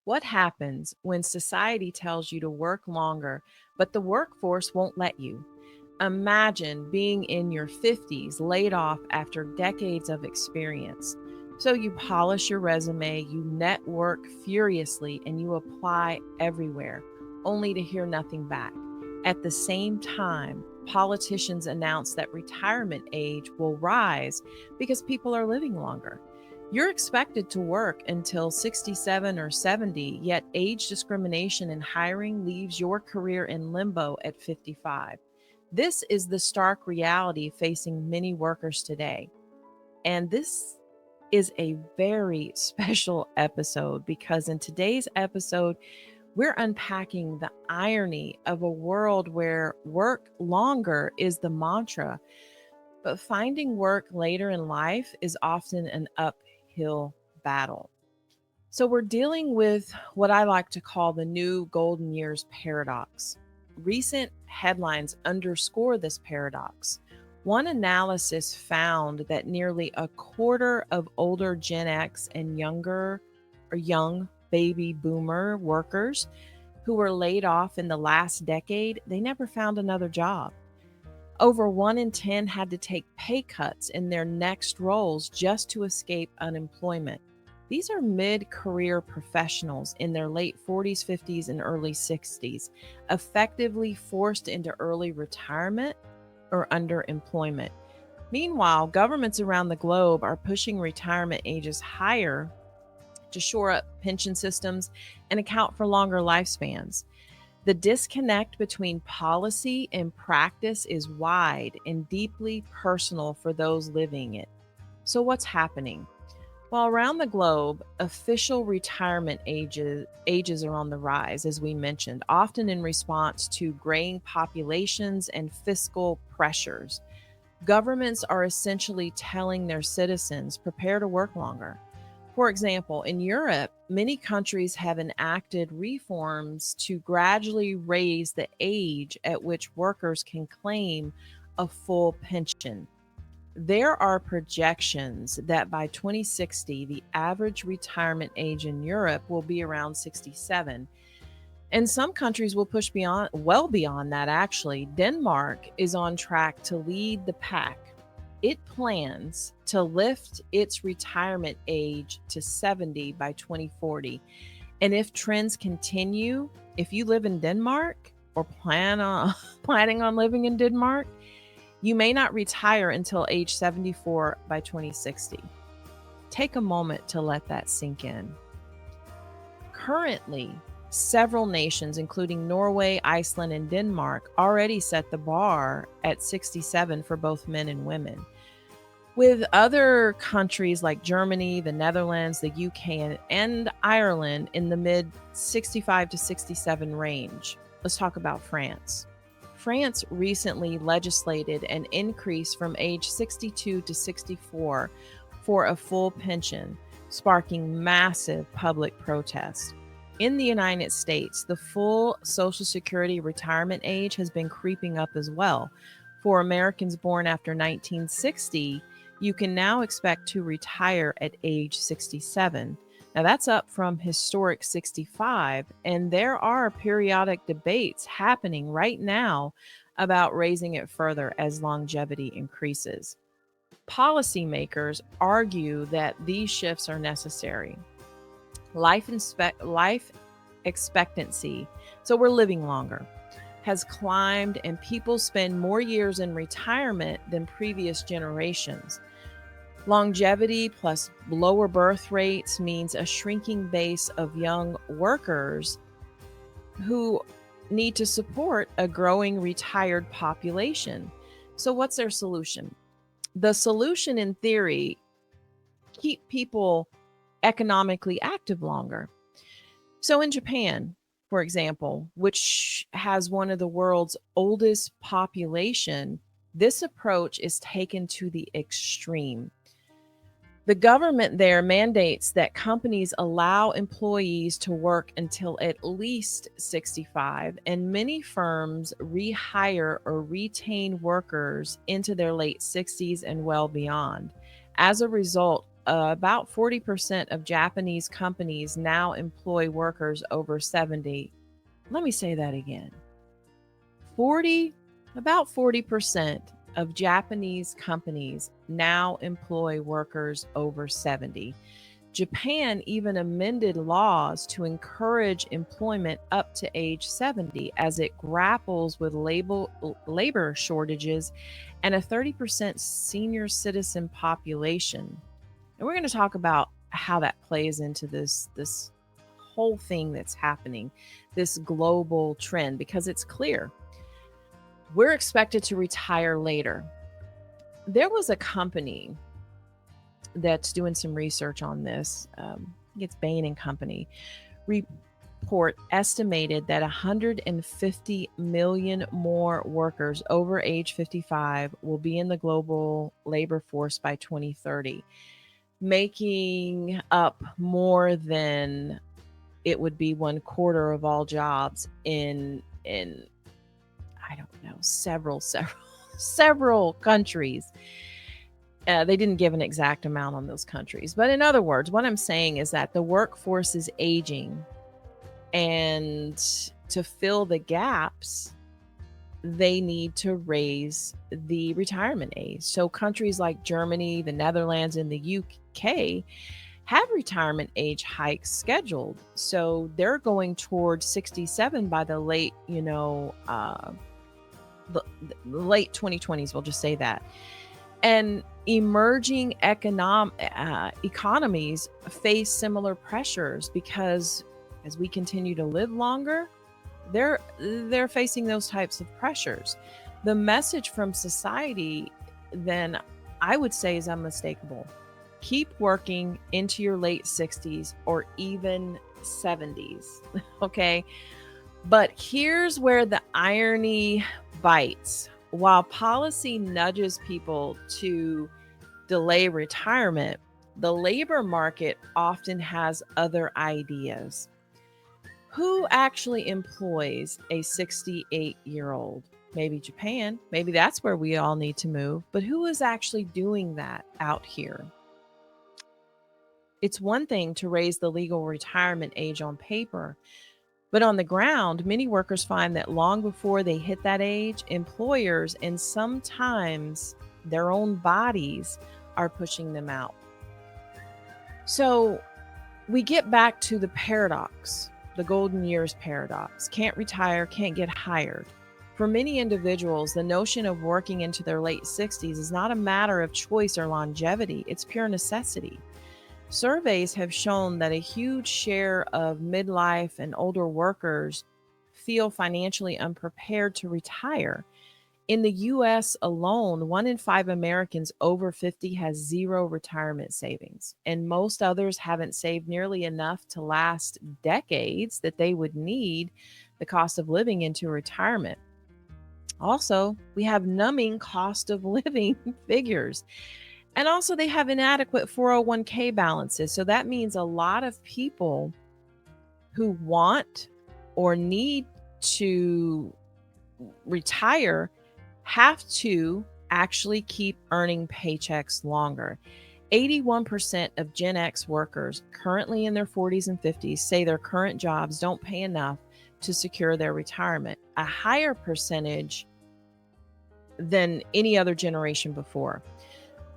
What happens when society tells you to work longer, but the workforce won't let you? Imagine being in your 50s, laid off after decades of experience. So you polish your resume, you network furiously, and you apply everywhere, only to hear nothing back. At the same time, politicians announce that retirement age will rise because people are living longer. You're expected to work until 67 or 70, yet age discrimination in hiring leaves your career in limbo at 55. This is the stark reality facing many workers today. And this is a very special episode because in today's episode, we're unpacking the irony of a world where work longer is the mantra, but finding work later in life is often an uphill battle. So, we're dealing with what I like to call the new golden years paradox. Recent headlines underscore this paradox. One analysis found that nearly a quarter of older Gen X and younger or young baby boomer workers who were laid off in the last decade, they never found another job. Over 1 in 10 had to take pay cuts in their next roles just to escape unemployment. These are mid career professionals in their late 40s, 50s, and early 60s, effectively forced into early retirement or underemployment. Meanwhile, governments around the globe are pushing retirement ages higher to shore up pension systems and account for longer lifespans. The disconnect between policy and practice is wide and deeply personal for those living it. So, what's happening? Well, around the globe, official retirement ages are on the rise, as we mentioned, often in response to graying populations and fiscal pressures. Governments are essentially telling their citizens prepare to work longer. For example, in Europe, many countries have enacted reforms to gradually raise the age at which workers can claim a full pension. There are projections that by 2060, the average retirement age in Europe will be around 67. And some countries will push beyond, well beyond that, actually. Denmark is on track to lead the pack. It plans to lift its retirement age to 70 by 2040. And if trends continue, if you live in Denmark or planning on living in Denmark, you may not retire until age 74 by 2060. Take a moment to let that sink in. Currently, several nations, including Norway, Iceland, and Denmark, already set the bar at 67 for both men and women. With other countries like Germany, the Netherlands, the UK, and Ireland in the mid 65 to 67 range. Let's talk about France. France recently legislated an increase from age 62 to 64 for a full pension, sparking massive public protest. In the United States, the full Social Security retirement age has been creeping up as well. For Americans born after 1960, you can now expect to retire at age 67. Now, that's up from historic 65, and there are periodic debates happening right now about raising it further as longevity increases. Policymakers argue that these shifts are necessary. Life expectancy, so we're living longer, has climbed, and people spend more years in retirement than previous generations. Longevity plus lower birth rates means a shrinking base of young workers who need to support a growing retired population. So, what's their solution? The solution, in theory, keep people economically active longer. So, in Japan, for example, which has one of the world's oldest population, this approach is taken to the extreme. The government there mandates that companies allow employees to work until at least 65, and many firms rehire or retain workers into their late 60s and well beyond. As a result, about 40% of Japanese companies now employ workers over 70. Let me say that again. 40 about 40% of Japanese companies now employ workers over 70. Japan even amended laws to encourage employment up to age 70 as it grapples with labor shortages and a 30% senior citizen population. And we're going to talk about how that plays into this whole thing that's happening, this global trend, because it's clear. We're expected to retire later. There was a company that's doing some research on this. I think it's Bain and Company. Report estimated that 150 million more workers over age 55 will be in the global labor force by 2030, making up more than it would be 1/4 of all jobs in I don't know, several countries. They didn't give an exact amount on those countries. But in other words, what I'm saying is that the workforce is aging, and to fill the gaps, they need to raise the retirement age. So countries like Germany, the Netherlands, and the UK have retirement age hikes scheduled. So they're going towards 67 by the late, the late 2020s, we'll just say that. And emerging economies face similar pressures because as we continue to live longer, they're facing those types of pressures. The message from society, then, I would say, is unmistakable. Keep working into your late 60s or even 70s. Okay. But here's where the irony bites. While policy nudges people to delay retirement, the labor market often has other ideas. Who actually employs a 68-year-old? Maybe Japan. Maybe that's where we all need to move. But who is actually doing that out here? It's one thing to raise the legal retirement age on paper, but on the ground, many workers find that long before they hit that age, employers and sometimes their own bodies are pushing them out. So we get back to the paradox, the golden years paradox. Can't retire, can't get hired. For many individuals, the notion of working into their late 60s is not a matter of choice or longevity, it's pure necessity. Surveys have shown that a huge share of midlife and older workers feel financially unprepared to retire. In the US alone, 1 in 5 Americans over 50 has zero retirement savings, and most others haven't saved nearly enough to last decades that they would need the cost of living into retirement. Also, we have numbing cost of living figures. And also, they have inadequate 401k balances. So that means a lot of people who want or need to retire have to actually keep earning paychecks longer. 81% of Gen X workers currently in their 40s and 50s say their current jobs don't pay enough to secure their retirement, a higher percentage than any other generation before.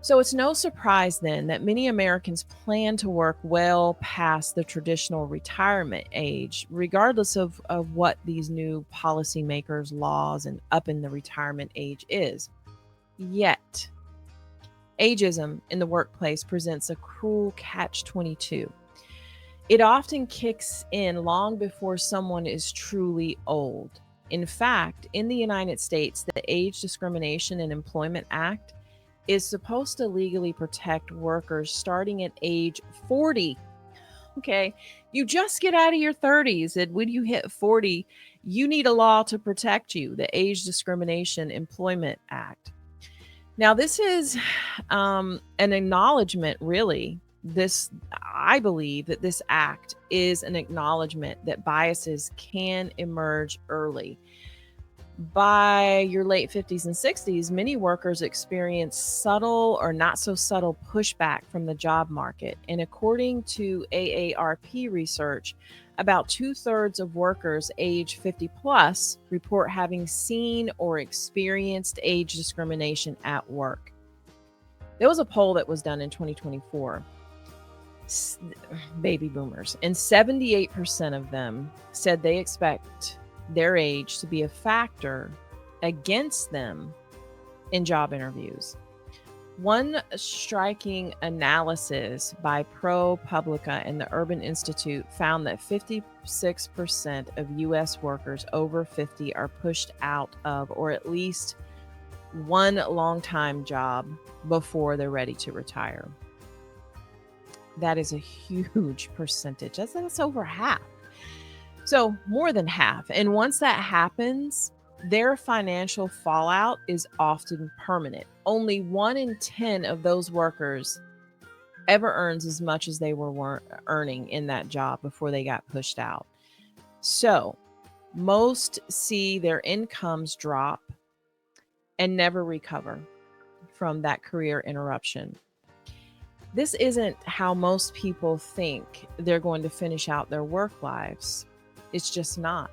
So it's no surprise then that many Americans plan to work well past the traditional retirement age, regardless of what these new policymakers' laws and up in the retirement age is. Yet, ageism in the workplace presents a cruel catch-22. It often kicks in long before someone is truly old. In fact, in the United States, the Age Discrimination in Employment Act is supposed to legally protect workers starting at age 40. Okay, you just get out of your 30s, and when you hit 40, you need a law to protect you, the Age Discrimination Employment Act. Now, this is an acknowledgement, really. I believe that this act is an acknowledgement that biases can emerge early. By your late 50s and 60s, many workers experience subtle or not so subtle pushback from the job market. And according to AARP research, about 2/3 of workers age 50 plus report having seen or experienced age discrimination at work. There was a poll that was done in 2024, baby boomers, and 78% of them said they expect their age to be a factor against them in job interviews. One striking analysis by ProPublica and the Urban Institute found that 56% of US workers over 50 are pushed out of or at least one long-time job before they're ready to retire. That is a huge percentage. That's over half. So, more than half. And once that happens, their financial fallout is often permanent. Only 1 in 10 of those workers ever earns as much as they were earning in that job before they got pushed out. So, most see their incomes drop and never recover from that career interruption. This isn't how most people think they're going to finish out their work lives. It's just not.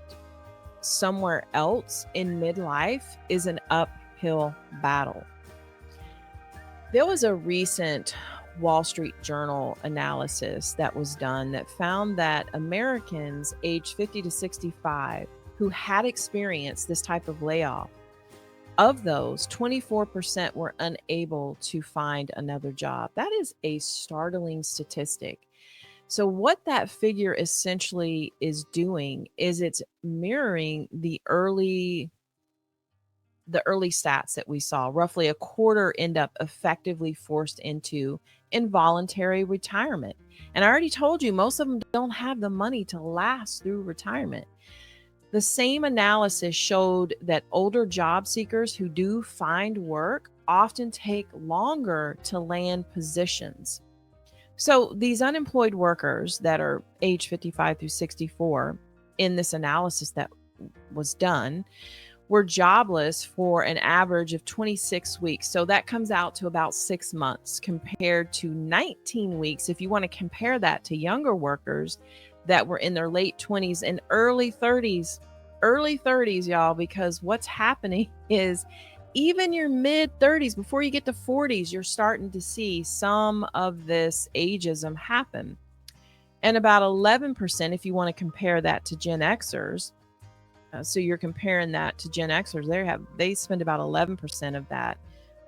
Somewhere else in midlife is an uphill battle. There was a recent Wall Street Journal analysis that was done that found that Americans aged 50 to 65 who had experienced this type of layoff, of those, 24% were unable to find another job. That is a startling statistic. So what that figure essentially is doing is it's mirroring the early stats that we saw. Roughly a quarter end up effectively forced into involuntary retirement. And I already told you, most of them don't have the money to last through retirement. The same analysis showed that older job seekers who do find work often take longer to land positions. So these unemployed workers that are age 55 through 64 in this analysis that was done were jobless for an average of 26 weeks. So that comes out to about 6 months compared to 19 weeks if you want to compare that to younger workers that were in their late 20s and early 30s. Early 30s, y'all, because what's happening is even your mid 30s, before you get to 40s, you're starting to see some of this ageism happen. And about 11%, if you want to compare that to Gen Xers, so you're comparing that to Gen Xers, they spend about 11% of that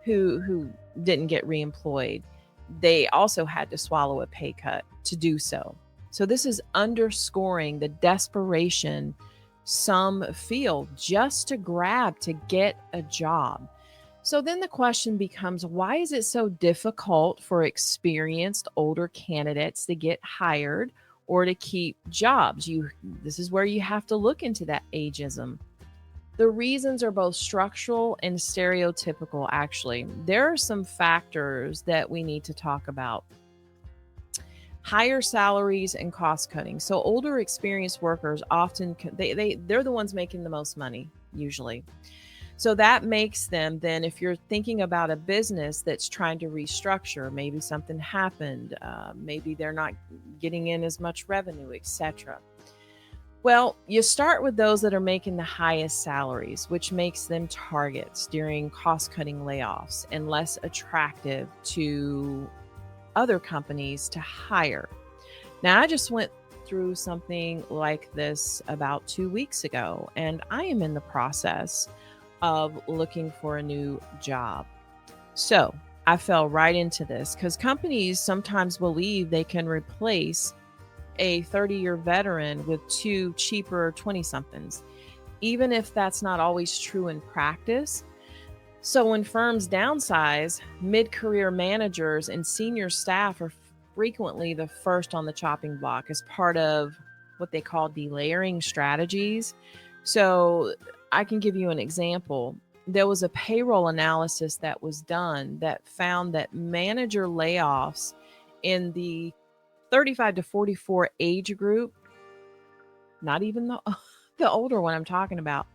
who didn't get reemployed. They also had to swallow a pay cut to do so. So this is underscoring the desperation some feel just to get a job. So then the question becomes, why is it so difficult for experienced older candidates to get hired or to keep jobs? This is where you have to look into that ageism. The reasons are both structural and stereotypical, actually. There are some factors that we need to talk about. Higher salaries and cost cutting. So older experienced workers often they're the ones making the most money usually. So that makes them then, if you're thinking about a business that's trying to restructure, maybe something happened, maybe they're not getting in as much revenue, etc. Well, you start with those that are making the highest salaries, which makes them targets during cost-cutting layoffs and less attractive to other companies to hire. Now, I just went through something like this about 2 weeks ago, and I am in the process of looking for a new job. So I fell right into this because companies sometimes believe they can replace a 30-year veteran with 2 cheaper 20-somethings, even if that's not always true in practice. So when firms downsize, mid-career managers and senior staff are frequently the first on the chopping block as part of what they call delayering strategies. So I can give you an example. There was a payroll analysis that was done that found that manager layoffs in the 35 to 44 age group, not even the older one I'm talking about,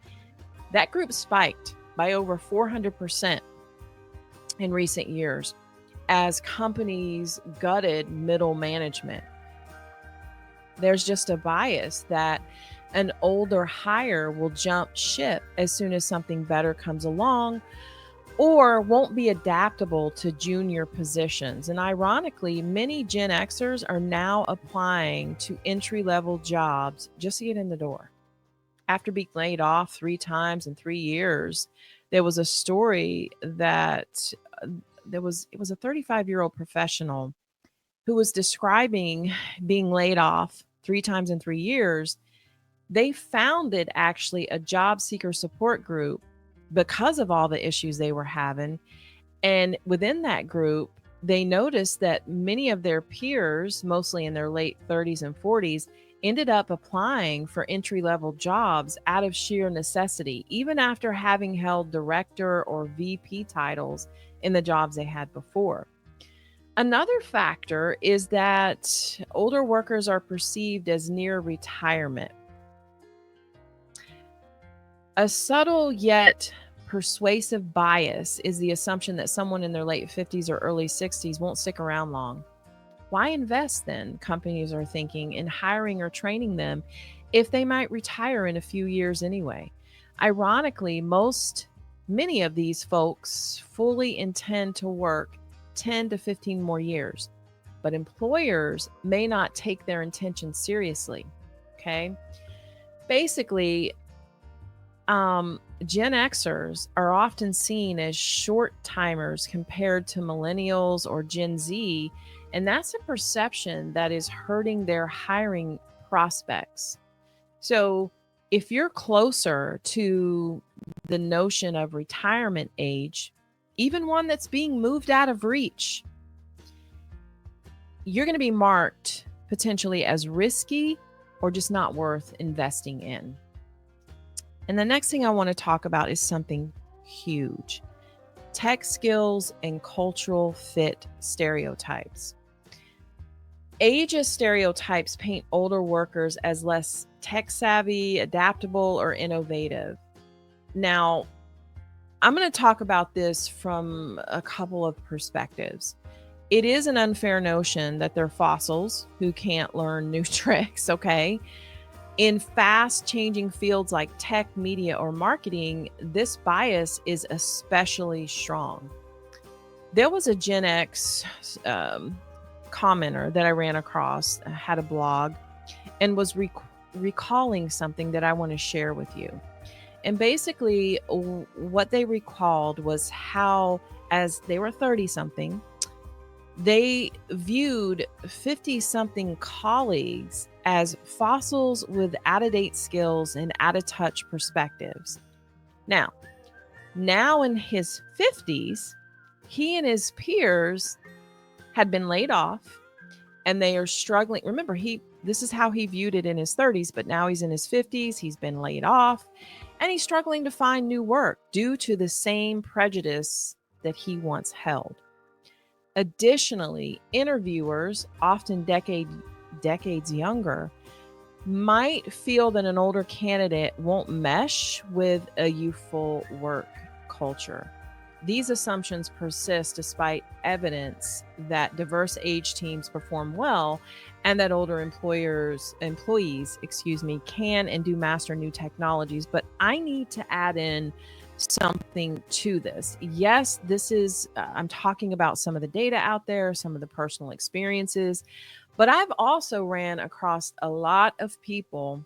That group spiked by over 400% in recent years as companies gutted middle management. There's just a bias that an older hire will jump ship as soon as something better comes along or won't be adaptable to junior positions. And ironically, many Gen Xers are now applying to entry level jobs just to get in the door. After being laid off 3 times in 3 years, there was a story that it was a 35-year-old professional who was describing being laid off 3 times in 3 years. They founded actually a job seeker support group because of all the issues they were having. And within that group, they noticed that many of their peers, mostly in their late 30s and 40s, ended up applying for entry level jobs out of sheer necessity, even after having held director or VP titles in the jobs they had before. Another factor is that older workers are perceived as near retirement. A subtle yet persuasive bias is the assumption that someone in their late 50s or early 60s won't stick around long. Why invest then, companies are thinking, in hiring or training them if they might retire in a few years anyway? Ironically, many of these folks fully intend to work 10 to 15 more years, but employers may not take their intention seriously. Okay. Basically, Gen Xers are often seen as short timers compared to millennials or Gen Z, and that's a perception that is hurting their hiring prospects. So, if you're closer to the notion of retirement age, even one that's being moved out of reach, you're going to be marked potentially as risky or just not worth investing in. And the next thing I want to talk about is something huge: tech skills and cultural fit stereotypes. Ageist stereotypes paint older workers as less tech savvy, adaptable, or innovative. Now, I'm going to talk about this from a couple of perspectives. It is an unfair notion that they're fossils who can't learn new tricks, okay? In fast changing fields like tech, media, or marketing, this bias is especially strong. There was a Gen X commenter that I ran across, had a blog, and was recalling something that I want to share with you. And basically, what they recalled was how, as they were 30 something, they viewed 50 something colleagues as fossils with out of date skills and out of touch perspectives. Now in his 50s, he and his peers had been laid off and they are struggling. Remember, this is how he viewed it in his 30s, but now he's in his 50s, he's been laid off, and he's struggling to find new work due to the same prejudice that he once held. Additionally, interviewers, often decades younger, might feel that an older candidate won't mesh with a youthful work culture. These assumptions persist despite evidence that diverse age teams perform well and that older employees, can and do master new technologies. But I need to add in something to this. Yes, this is, I'm talking about some of the data out there, some of the personal experiences, but I've also ran across a lot of people,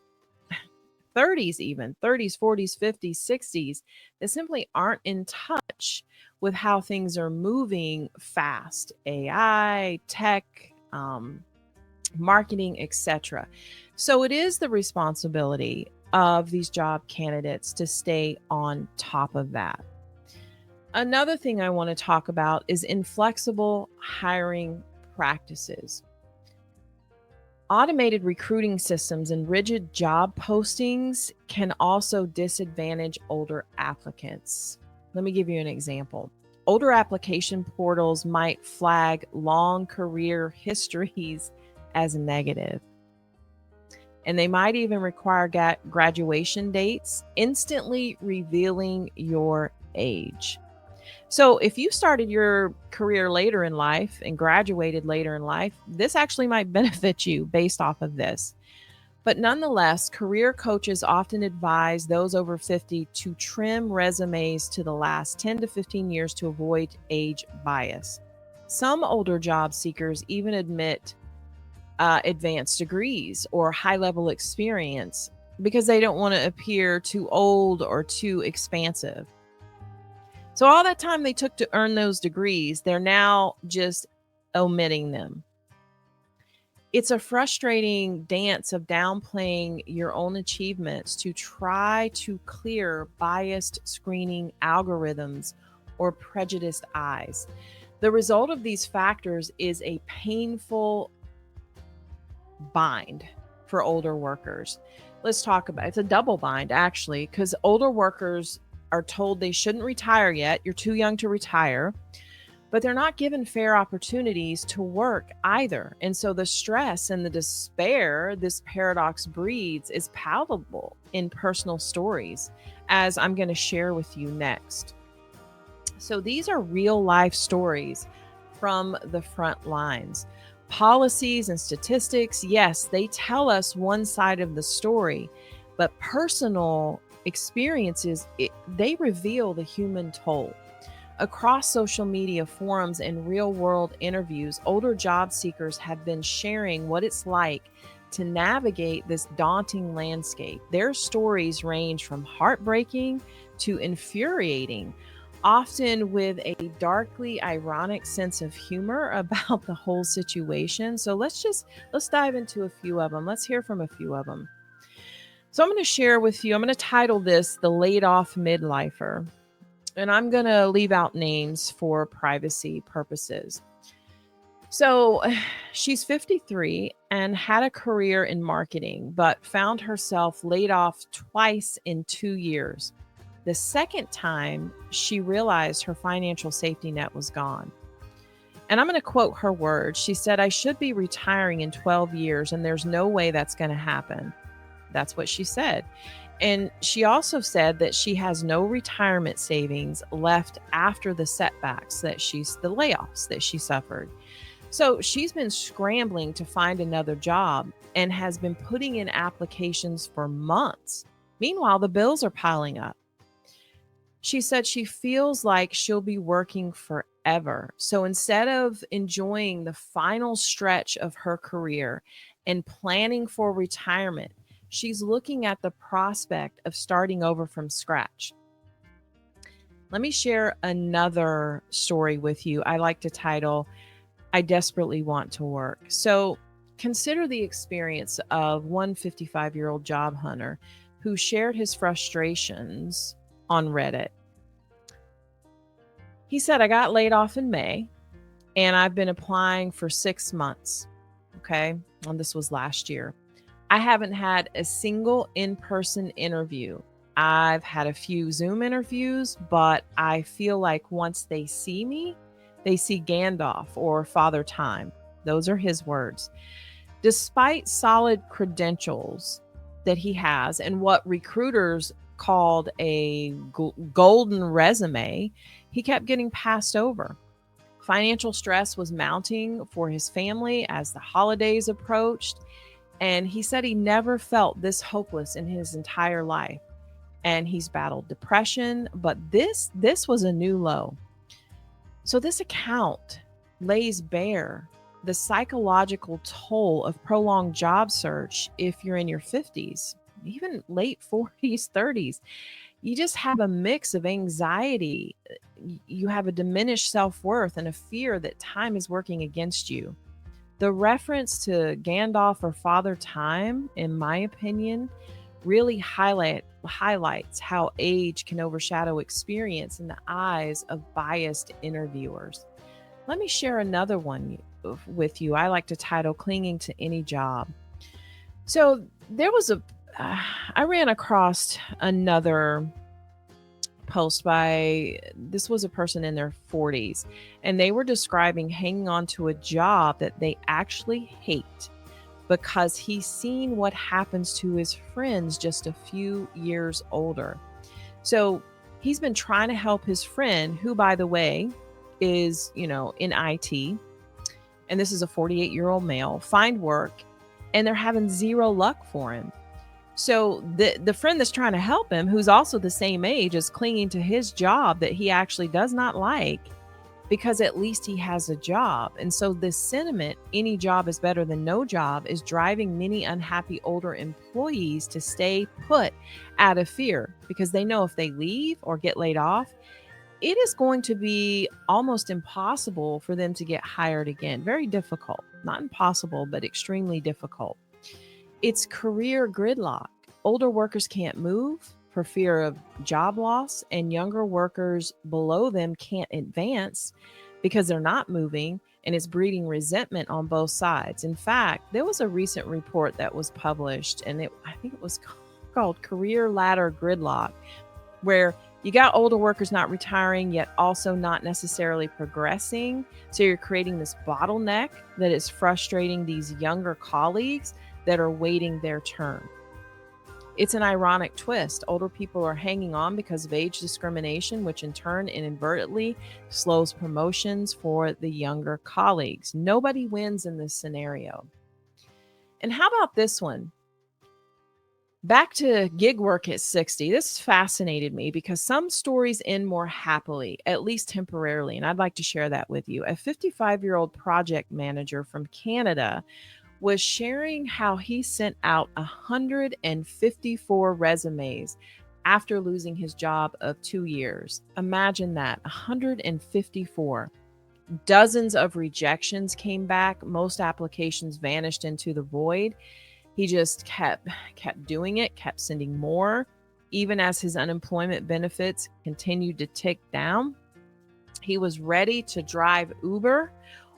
30s even, 30s, 40s, 50s, 60s, that simply aren't in touch with how things are moving fast. AI, tech, marketing, etc. So it is the responsibility of these job candidates to stay on top of that. Another thing I want to talk about is inflexible hiring practices. Automated recruiting systems and rigid job postings can also disadvantage older applicants. Let me give you an example. Older application portals might flag long career histories as negative. and they might even require graduation dates, instantly revealing your age. So, if you started your career later in life and graduated later in life, this actually might benefit you based off of this. But nonetheless, career coaches often advise those over 50 to trim resumes to the last 10 to 15 years to avoid age bias. Some older job seekers even admit advanced degrees or high level experience because they don't want to appear too old or too expansive. So, all that time they took to earn those degrees, they're now just omitting them. It's a frustrating dance of downplaying your own achievements to try to clear biased screening algorithms or prejudiced eyes. The result of these factors is a painful bind for older workers. Let's talk about it's a double bind actually, because older workers are told they shouldn't retire yet. You're too young to retire, but they're not given fair opportunities to work either. And so the stress and the despair this paradox breeds is palatable in personal stories, as I'm going to share with you next. So these are real life stories from the front lines. Policies and statistics, yes, they tell us one side of the story, but personal experiences, they reveal the human toll. Across social media forums and real world interviews, older job seekers have been sharing what it's like to navigate this daunting landscape. Their stories range from heartbreaking to infuriating, often with a darkly ironic sense of humor about the whole situation. So let's dive into a few of them. Let's hear from a few of them. So I'm going to share with you, I'm going to title this The Laid Off Midlifer. And I'm going to leave out names for privacy purposes. So she's 53 and had a career in marketing, but found herself laid off twice in 2 years. The second time, she realized her financial safety net was gone. And I'm going to quote her words. She said, "I should be retiring in 12 years, and there's no way that's going to happen." That's what she said. And she also said that she has no retirement savings left after the setbacks the layoffs that she suffered. So she's been scrambling to find another job and has been putting in applications for months. Meanwhile, the bills are piling up. She said she feels like she'll be working forever. So instead of enjoying the final stretch of her career and planning for retirement, she's looking at the prospect of starting over from scratch. Let me share another story with you. I like to title, I Desperately Want to Work. So consider the experience of one 55-year-old job hunter who shared his frustrations on Reddit. He said, "I got laid off in May and I've been applying for 6 months." Okay. And this was last year. "I haven't had a single in-person interview. I've had a few Zoom interviews, but I feel like once they see me, they see Gandalf or Father Time." Those are his words. Despite solid credentials that he has and what recruiters called a golden resume, he kept getting passed over. Financial stress was mounting for his family as the holidays approached. And he said he never felt this hopeless in his entire life. And he's battled depression, but this was a new low. So this account lays bare the psychological toll of prolonged job search if you're in your 50s, even late 40s, 30s. You just have a mix of anxiety. You have a diminished self-worth and a fear that time is working against you. The reference to Gandalf or Father Time, in my opinion, really highlights how age can overshadow experience in the eyes of biased interviewers. Let me share another one with you. I like to title Clinging to Any Job. So I ran across another post this was a person in their 40s, and they were describing hanging on to a job that they actually hate because he's seen what happens to his friends just a few years older. So he's been trying to help his friend, who, by the way, is, in IT, and this is a 48-year-old male, find work, and they're having zero luck for him. So the friend that's trying to help him, who's also the same age, is clinging to his job that he actually does not like because at least he has a job. And so this sentiment, any job is better than no job, is driving many unhappy older employees to stay put out of fear, because they know if they leave or get laid off, it is going to be almost impossible for them to get hired again. Very difficult. Not impossible, but extremely difficult. It's career gridlock. Older workers can't move for fear of job loss, and younger workers below them can't advance because they're not moving, and it's breeding resentment on both sides. In fact, there was a recent report that was published, and I think it was called Career Ladder Gridlock, where you got older workers not retiring, yet also not necessarily progressing. So you're creating this bottleneck that is frustrating these younger colleagues that are waiting their turn. It's an ironic twist. Older people are hanging on because of age discrimination, which in turn inadvertently slows promotions for the younger colleagues. Nobody wins in this scenario. And how about this one? Back to gig work at 60. This fascinated me because some stories end more happily, at least temporarily, and I'd like to share that with you. A 55-year-old project manager from Canada was sharing how he sent out 154 resumes after losing his job of 2 years. Imagine that, 154. Dozens of rejections came back. Most applications vanished into the void. He just kept doing it, kept sending more, even as his unemployment benefits continued to tick down. He was ready to drive Uber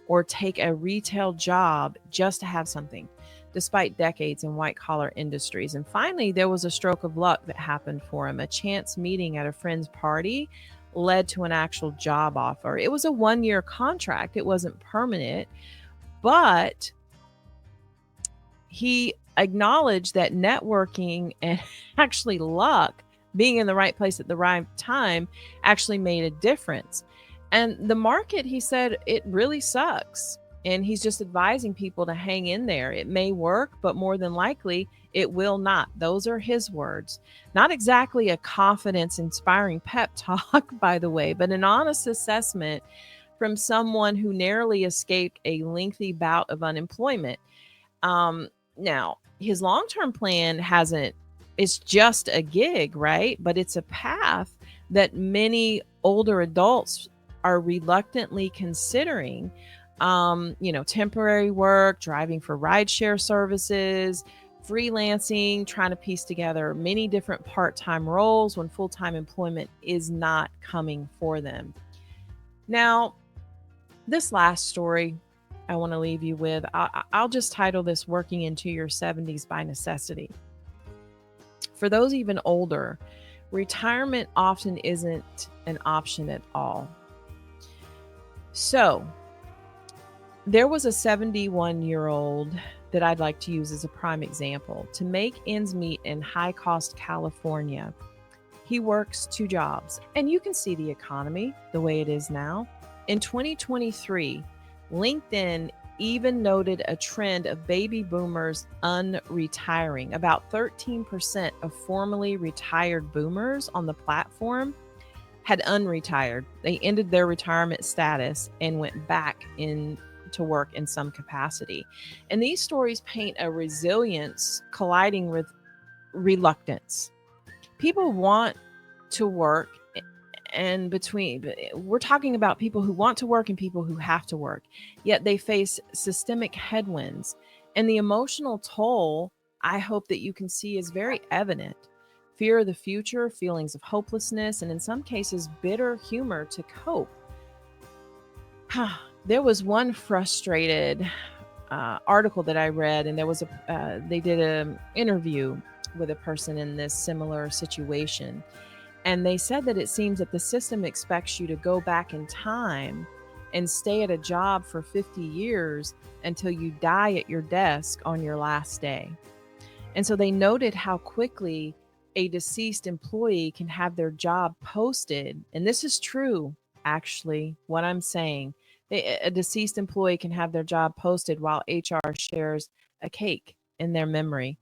or take a retail job just to have something, despite decades in white-collar industries. And finally, there was a stroke of luck that happened for him. A chance meeting at a friend's party led to an actual job offer. It was a 1-year contract. It wasn't permanent, but he acknowledged that networking and actually luck, being in the right place at the right time, actually made a difference. And the market, he said, it really sucks. And he's just advising people to hang in there. It may work, but more than likely it will not. Those are his words. Not exactly a confidence inspiring pep talk, by the way, but an honest assessment from someone who narrowly escaped a lengthy bout of unemployment. Now, his long-term plan it's just a gig, right? But it's a path that many older adults are reluctantly considering. Temporary work, driving for rideshare services, freelancing, trying to piece together many different part-time roles when full-time employment is not coming for them. Now, this last story I want to leave you with, I'll just title this Working into Your 70s by Necessity. For those even older, retirement often isn't an option at all. So, there was a 71-year-old that I'd like to use as a prime example. To make ends meet in high-cost California, he works 2 jobs. And you can see the economy the way it is now. In 2023, LinkedIn even noted a trend of baby boomers unretiring. About 13% of formerly retired boomers on the platform had unretired. They ended their retirement status and went back into work in some capacity. And these stories paint a resilience colliding with reluctance. People want to work, and we're talking about people who want to work and people who have to work, yet they face systemic headwinds. And the emotional toll, I hope that you can see, is very evident. Fear of the future, feelings of hopelessness, and in some cases, bitter humor to cope. There was one frustrated article that I read, and they did an interview with a person in this similar situation. And they said that it seems that the system expects you to go back in time and stay at a job for 50 years until you die at your desk on your last day. And so they noted how quickly a deceased employee can have their job posted. And this is true, actually, what I'm saying. A deceased employee can have their job posted while HR shares a cake in their memory.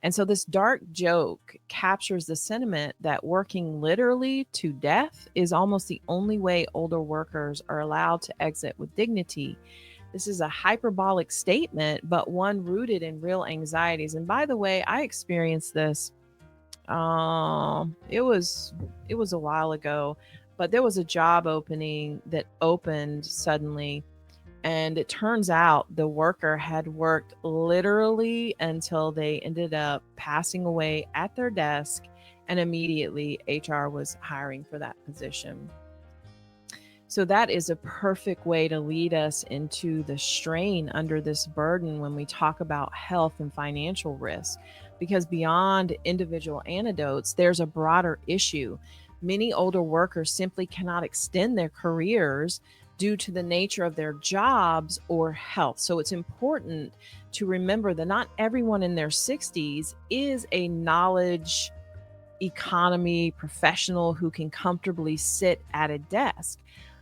And so this dark joke captures the sentiment that working literally to death is almost the only way older workers are allowed to exit with dignity. This is a hyperbolic statement, but one rooted in real anxieties. And by the way, I experienced this. It was a while ago, but there was a job opening that opened suddenly, and it turns out the worker had worked literally until they ended up passing away at their desk, and immediately HR was hiring for that position. So that is a perfect way to lead us into the strain under this burden when we talk about health and financial risk. Because beyond individual anecdotes, there's a broader issue. Many older workers simply cannot extend their careers due to the nature of their jobs or health. So it's important to remember that not everyone in their 60s is a knowledge economy professional who can comfortably sit at a desk.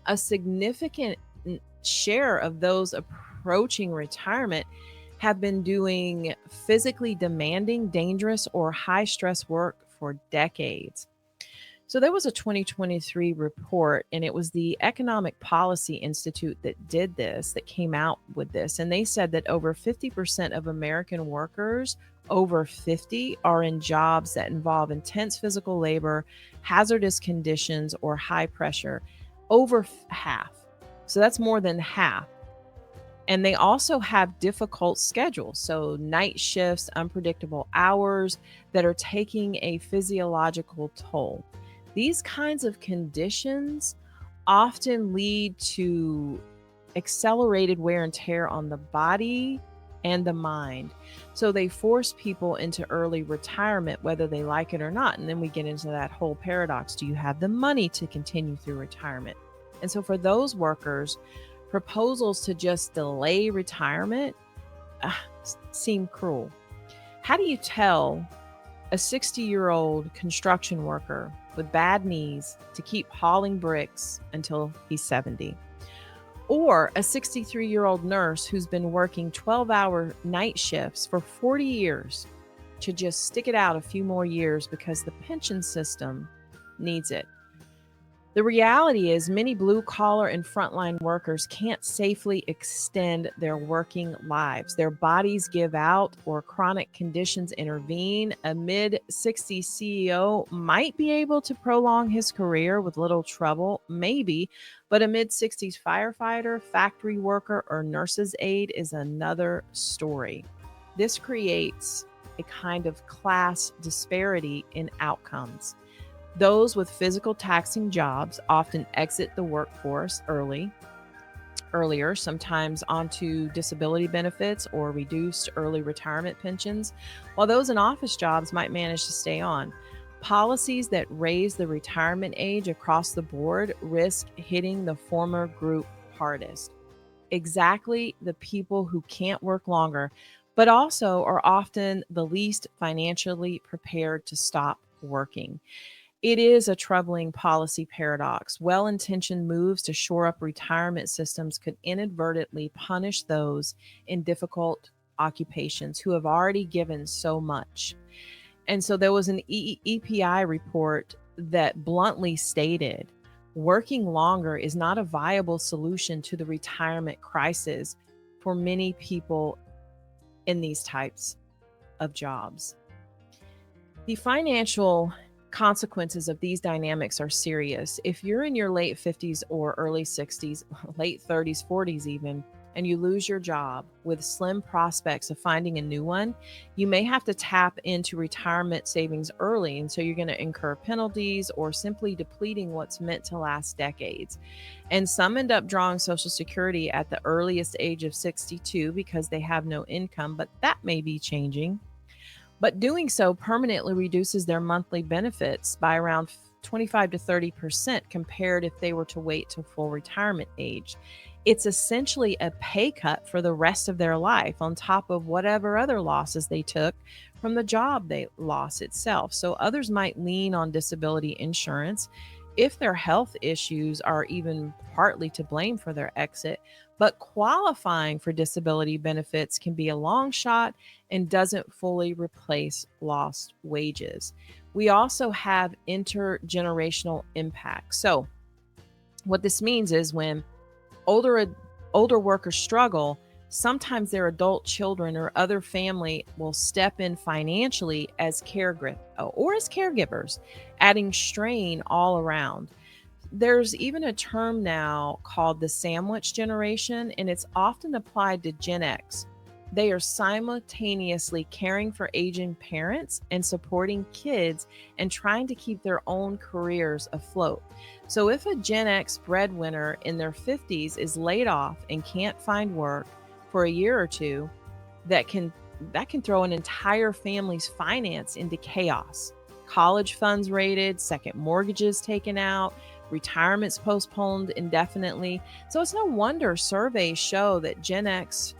A significant share of those approaching retirement have been doing physically demanding, dangerous, or high stress work for decades. So there was a 2023 report, and it was the Economic Policy Institute that did this, that came out with this. And they said that over 50% of American workers over 50 are in jobs that involve intense physical labor, hazardous conditions, or high pressure. Over half. So that's more than half. And they also have difficult schedules. So night shifts, unpredictable hours that are taking a physiological toll. These kinds of conditions often lead to accelerated wear and tear on the body and the mind. So they force people into early retirement, whether they like it or not. And then we get into that whole paradox. Do you have the money to continue through retirement? And so for those workers, proposals to just delay retirement seem cruel. How do you tell a 60-year-old construction worker with bad knees to keep hauling bricks until he's 70? Or a 63-year-old nurse who's been working 12-hour night shifts for 40 years to just stick it out a few more years because the pension system needs it? The reality is many blue-collar and frontline workers can't safely extend their working lives. Their bodies give out or chronic conditions intervene. A mid-60s CEO might be able to prolong his career with little trouble, maybe, but a mid-60s firefighter, factory worker, or nurse's aide is another story. This creates a kind of class disparity in outcomes. Those with physical taxing jobs often exit the workforce earlier, sometimes onto disability benefits or reduced early retirement pensions, while those in office jobs might manage to stay on. Policies that raise the retirement age across the board risk hitting the former group hardest. Exactly the people who can't work longer, but also are often the least financially prepared to stop working. It is a troubling policy paradox. Well intentioned moves to shore up retirement systems could inadvertently punish those in difficult occupations who have already given so much. And so there was an EPI report that bluntly stated working longer is not a viable solution to the retirement crisis for many people in these types of jobs. The financial consequences of these dynamics are serious. If you're in your late 50s or early 60s, late 30s, 40s even, and you lose your job with slim prospects of finding a new one, you may have to tap into retirement savings early. And so you're going to incur penalties or simply depleting what's meant to last decades. And some end up drawing Social Security at the earliest age of 62 because they have no income, but that may be changing. But doing so permanently reduces their monthly benefits by around 25 to 30% compared if they were to wait till full retirement age. It's essentially a pay cut for the rest of their life on top of whatever other losses they took from the job they lost itself. So others might lean on disability insurance if their health issues are even partly to blame for their exit. But qualifying for disability benefits can be a long shot and doesn't fully replace lost wages. We also have intergenerational impact. So, what this means is when older older workers struggle, sometimes their adult children or other family will step in financially as caregiver or as caregivers, adding strain all around. There's even a term now called the sandwich generation, and it's often applied to Gen X. They are simultaneously caring for aging parents and supporting kids and trying to keep their own careers afloat. So, if a Gen X breadwinner in their 50s is laid off and can't find work for a year or two, that can that can throw an entire family's finance into chaos. College funds raided, second mortgages taken out, retirements postponed indefinitely. So it's no wonder surveys show that Gen X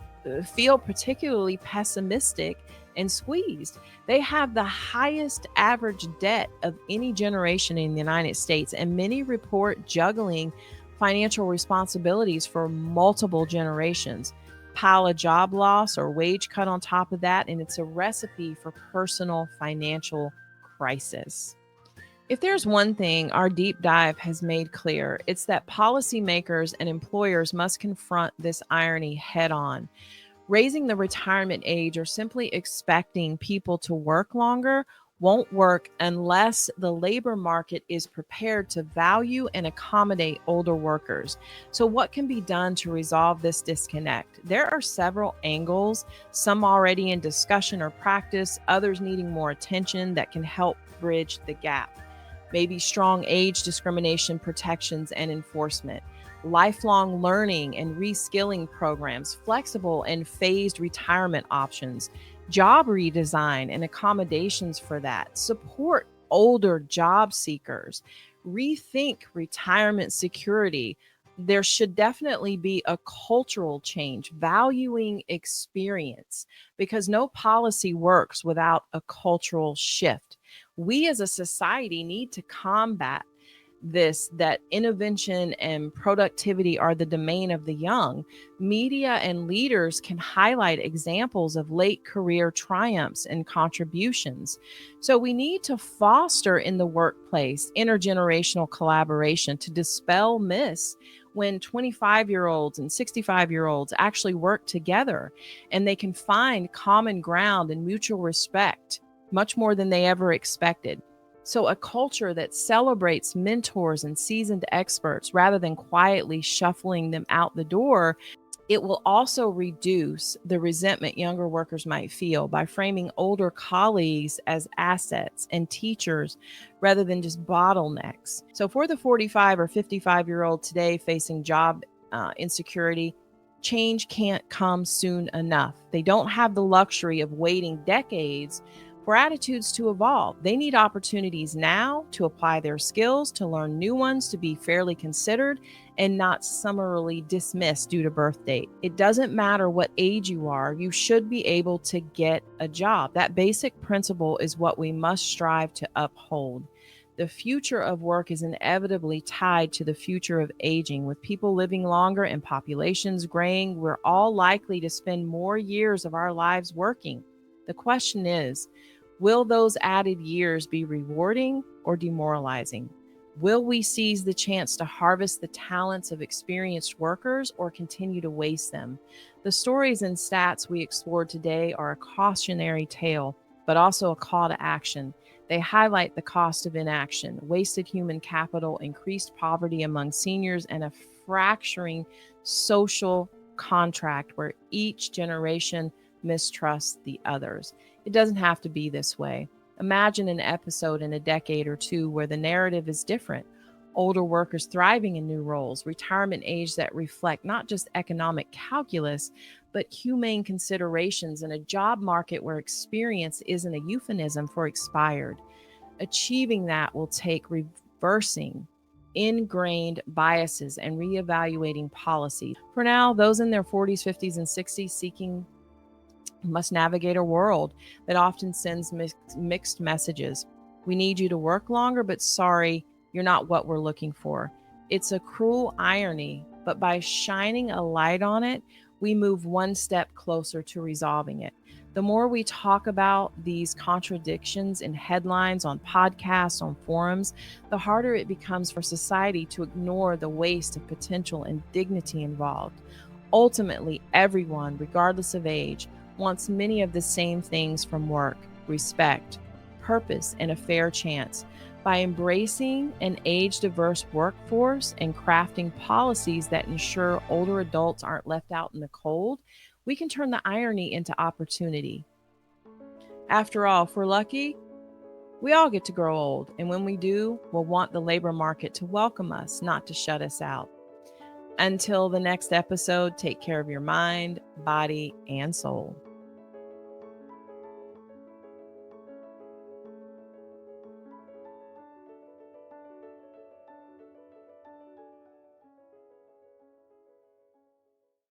feel particularly pessimistic and squeezed. They have the highest average debt of any generation in the United States, and many report juggling financial responsibilities for multiple generations. Pile a job loss or wage cut on top of that, and it's a recipe for personal financial crisis. If there's one thing our deep dive has made clear, it's that policymakers and employers must confront this irony head on. Raising the retirement age or simply expecting people to work longer won't work unless the labor market is prepared to value and accommodate older workers. So, what can be done to resolve this disconnect? There are several angles, some already in discussion or practice, others needing more attention that can help bridge the gap. Maybe strong age discrimination protections and enforcement, lifelong learning and reskilling programs, flexible and phased retirement options, job redesign and accommodations for that, support older job seekers, rethink retirement security. There should definitely be a cultural change, valuing experience, because no policy works without a cultural shift. We as a society need to combat this, that intervention and productivity are the domain of the young. Media and leaders can highlight examples of late career triumphs and contributions. So we need to foster in the workplace intergenerational collaboration to dispel myths when 25-year-olds and 65-year-olds actually work together and they can find common ground and mutual respect much more than they ever expected. So, a culture that celebrates mentors and seasoned experts rather than quietly shuffling them out the door, it will also reduce the resentment younger workers might feel by framing older colleagues as assets and teachers rather than just bottlenecks. So, for the 45 or 55-year-old today facing job insecurity, change can't come soon enough. They don't have the luxury of waiting decades for attitudes to evolve. They need opportunities now to apply their skills, to learn new ones, to be fairly considered and not summarily dismissed due to birth date. It doesn't matter what age you are, you should be able to get a job. That basic principle is what we must strive to uphold. The future of work is inevitably tied to the future of aging. With people living longer and populations graying, we're all likely to spend more years of our lives working. The question is, will those added years be rewarding or demoralizing? Will we seize the chance to harvest the talents of experienced workers or continue to waste them? The stories and stats we explored today are a cautionary tale, but also a call to action. They highlight the cost of inaction, wasted human capital, increased poverty among seniors, and a fracturing social contract where each generation mistrusts the others. It doesn't have to be this way. Imagine an episode in a decade or two where the narrative is different. Older workers thriving in new roles, retirement age that reflect not just economic calculus, but humane considerations, and a job market where experience isn't a euphemism for expired. Achieving that will take reversing ingrained biases and reevaluating policies. For now, those in their 40s, 50s, and 60s seeking must navigate a world that often sends mixed messages. We need you to work longer, but sorry, you're not what we're looking for. It's a cruel irony, but by shining a light on it, we move one step closer to resolving it. The more we talk about these contradictions in headlines, on podcasts, on forums, the harder it becomes for society to ignore the waste of potential and dignity involved. Ultimately, everyone, regardless of age, wants many of the same things from work: respect, purpose, and a fair chance. By embracing an age diverse workforce and crafting policies that ensure older adults aren't left out in the cold, we can turn the irony into opportunity. After all, if we're lucky, we all get to grow old, and when we do, we'll want the labor market to welcome us, not to shut us out. Until the next episode, take care of your mind, body, and soul.